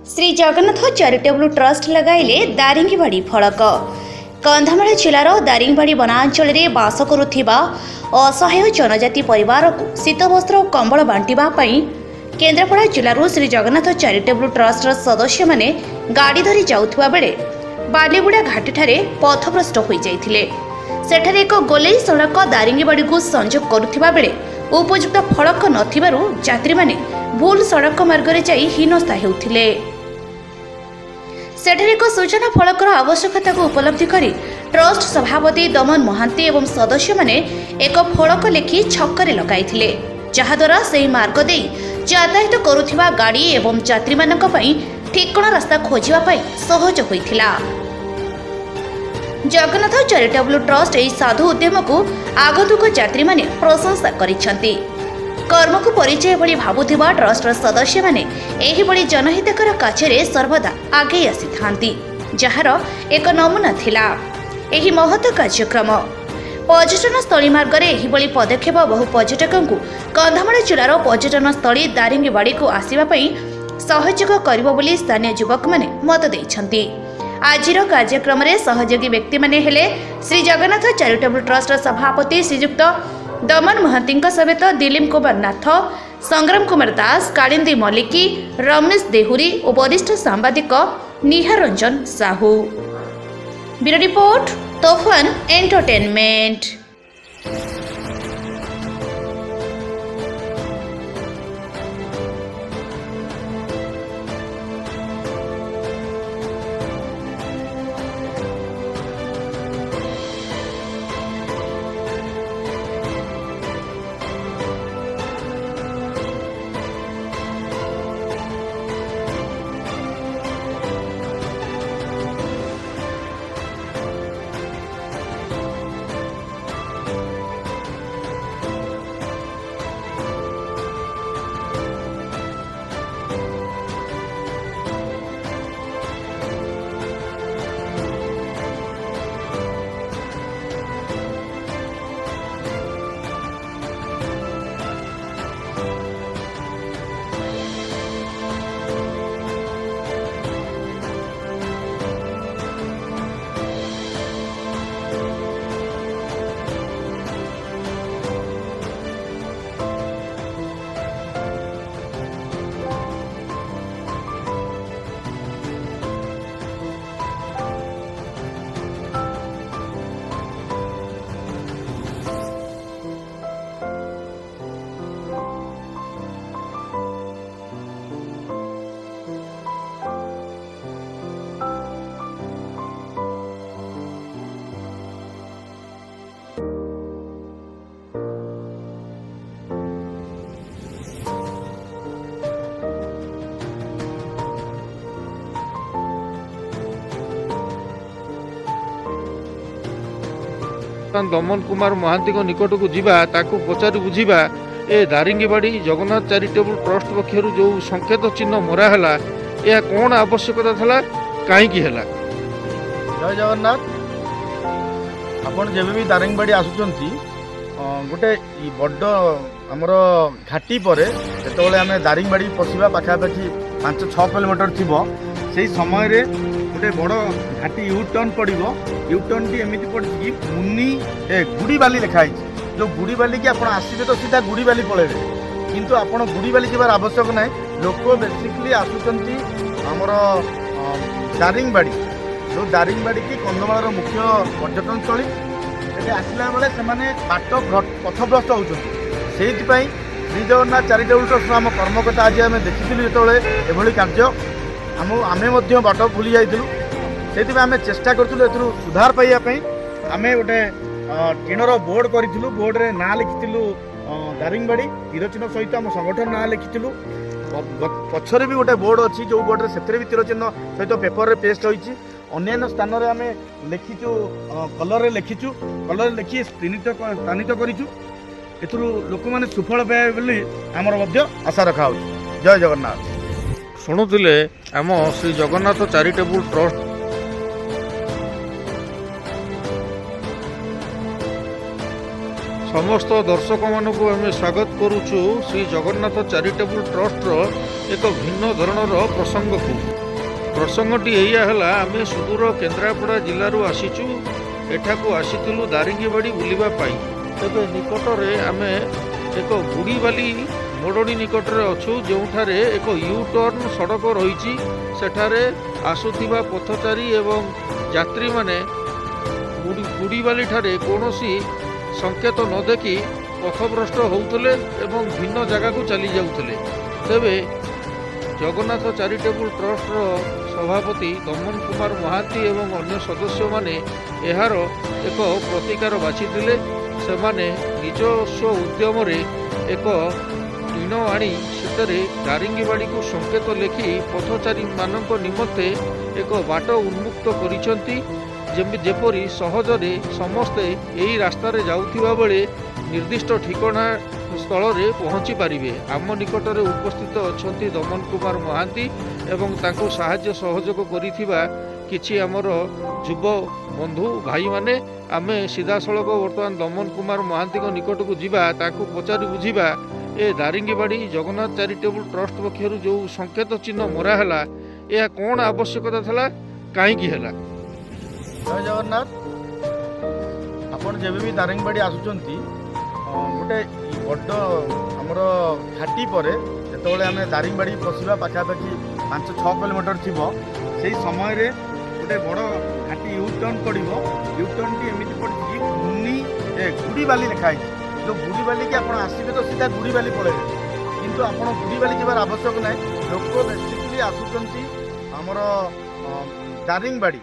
Shri Jagannath charitable trust लगाइले दारिंगीबाड़ी फड़क। कंधमाल जिलार दारिंगीबाड़ी वनांचल में बास करुथिबा असहाय जनजाति परिवार को शीतवस्त्र और कंबल बांटिबा पई केन्द्रापड़ा जिलूर श्री जगन्नाथ चैरिटेबल ट्रस्ट सदस्य माने गाड़ी धरी जाउथुबा बेले बालीगुड़ा घाटी ठारे पथभ्रष्ट हो जाइथिले। सेठारे एक गोलेई सड़क दारिंगीबाड़ी को संजोग करुथिबा बेले उपयुक्त फड़क नथिबारु यात्री माने भूल सड़क मार्ग रे जाई हीनस्था हेउथिले। सेठारे एक सूचना फलकर आवश्यकता को उपलब्धि करी ट्रस्ट सभापति दमन महांती एवं सदस्य माने एक फलक लेखि छक्करे लगाइथिले, जहाद्वारा सेही मार्ग दे यातायात करुथिबा गाड़ी एवं यात्री मानक पई ठिकଣା रास्ता खोजिबा पई सहज होइथिला। जगन्नाथ चैरिटेबल ट्रस्ट एही साधु उद्यम को आगतुक यात्री माने प्रशंसा करिसंती। कर्म को परिचय भली भावुथिबा ट्रस्ट सदस्य माने एही भली जनहितकर कार्यरे सर्वदा आगे आसी थांती, जहार एक नमूना थिला एही महत् कार्यक्रम। पर्यटन स्थली मार्ग रे एही भली पदक्षेप बहु पर्यटकन को कंधमाल जिलार पर्यटन स्थली दारिंगीबाड़ी को आसीबा पई सहयोग करिबो बोली स्थानीय युवक माने मत दैछंती। आजिर कार्यक्रम रे सहयोगी व्यक्ति माने हेले श्री जगन्नाथ चैरिटेबल ट्रस्ट सभापति श्रीयुक्त दमन महांती समेत दिलीप कुमार नाथ, संग्राम कुमार दास, कालिंदी मल्लिकी, रमेश देहुरी और वरिष्ठ सांबादिक Nihar Ranjan Sahu. Bureau report Tofan entertainment. Daman Kumar Mahanti निकट को जीवा ताकू पचारि बुझीबा ए दारिंगीबाड़ी जगन्नाथ चैरिटेबल ट्रस्ट पक्षर जो संकेत चिन्ह मराहला यह कौन आवश्यकता था कहीं जय जगन्नाथ। आपण जेबे भी दारिंगीबाड़ी आसुचंती गोटे बड़ आमर घाटी पर जो आम दारिंगीबाड़ी पशिबा पाखापाखि 5-6 किलोमीटर थी से समय रे गोटे बड़ घाटी यूटर्न पड़ो। यूटर्न टी एमती पड़ी कि मुनि गुड़ी बाली लिखाई जो गुड़ी बाली की आपड़ आसवे तो सीधा गुड़ी बाली पलैबे, किंतु आपड़ गुड़ी बाली जबार आवश्यक ना। लोक बेसिकली आसुचंती आमर दारिंगीबाड़ी जो दारिंगीबाड़ी की कंधमाल मुख्य पर्यटन स्थली आसला बेले से बाट पथभ्रष्ट होती। श्री जगन्नाथ चैरिटेबल ट्रस्ट आम कर्मकर्ता आज आम देखी जो कार्य आमे बाट भूली जाइलु से आम चेष्टा करूँ सुधार पाइबापी आम गोटे टीणर बोर्ड करूँ। बोर्ड रे ना लिखिलु दारिंगीबाड़ी तीरचिह्न सहित आम संगठन ना लिखिलु। पछरे भी गोटे बोर्ड अच्छी जो बोर्ड से भी तीरचिह्न सहित पेपर रे पेस्ट होती। अन्य स्थान में आम लिखिचु कलर लिखिचु, कलर लिखि स्थानित करूँ। एथुरु लोक मैंने सुफल पाए बोली आमर आशा रखा। जय जगन्नाथ। शुणुले आम श्री जगन्नाथ चैरिटेबल ट्रस्ट समस्त दर्शक मानक आम स्वागत करुचु श्री जगन्नाथ चैरिटेबल ट्रस्ट एक भिन्न धरणर प्रसंग को। प्रसंगटी यह आम सुदूर केन्द्रापड़ा जिलूर आसीचु। एठाकू आसीथिलु दारिंगीबाड़ी बुलिबा पाई। तेबे निकटरे आम एक गुड़ीबाली मोड़नी निकटरे अच्छु जोठारे एक यू टर्न सड़क रही। सेठारे आसुथिबा पथचारी एवं यात्री माने गुड़ीबाली ठारे कौनसी संकेत न देखि पथभ्रष्ट होउतले एवं भिन्न जगह को चली जाउतले। तेबे जगन्नाथ चैरिटेबल ट्रस्ट सभापति दमन कुमार महांती एवं अन्य सदस्य माने एहार एक प्रतिकार बाछिथिले। सेमाने निजस्व उद्यम एक टीण आनी सेतरे दारिंगीबाड़ी को संकेत लेखि पथचारी मानक निमंते एक बाट उन्मुक्त करिसंती। जेपरी सहजरे समस्ते यही रास्तार जाउथिबा बेले निर्दिष्ट ठिकाना स्थल रे पहुँची पारिबे। आम निकटरे उपस्थित अछंती दमन कुमार महांती एवं तांको साहाय्य सहयोग करिथिबा किछि आमर युव बंधु भाई माने। आमे सीधासलख वर्तमान दमन कुमार महांती को निकट को जीवा ताकू पचारि बुझीबा ए दारिंगीबाड़ी जगन्नाथ चैरिटेबल ट्रस्ट पक्षरु जो संकेत चिन्ह मरा हैला या कोन आवश्यकता थला काहेकि हैला। जय जगन्नाथ। आपन जेबे भी दारिंगबाड़ी आसुचंती गोटे बड़ आमर घाटी पर जेतबेले आमे दारिंगबाड़ी पशिबा पाखापाखि 5-6 किलोमीटर थिबो सेही समय रे गोटे बड़ घाटी यू टर्न पड़िबो। यू टर्न टी एमिति पड़छि मुनी गुड़ीबाली लिखाई। जो गुड़ीबाली की आपन आसीबे तो सीधा गुड़ीबाली पळेबे, किंतु आपन गुड़ीबाली जेबार आवश्यक नै। लोक बेसिकली आसुचंती आमर दारिंगबाड़ी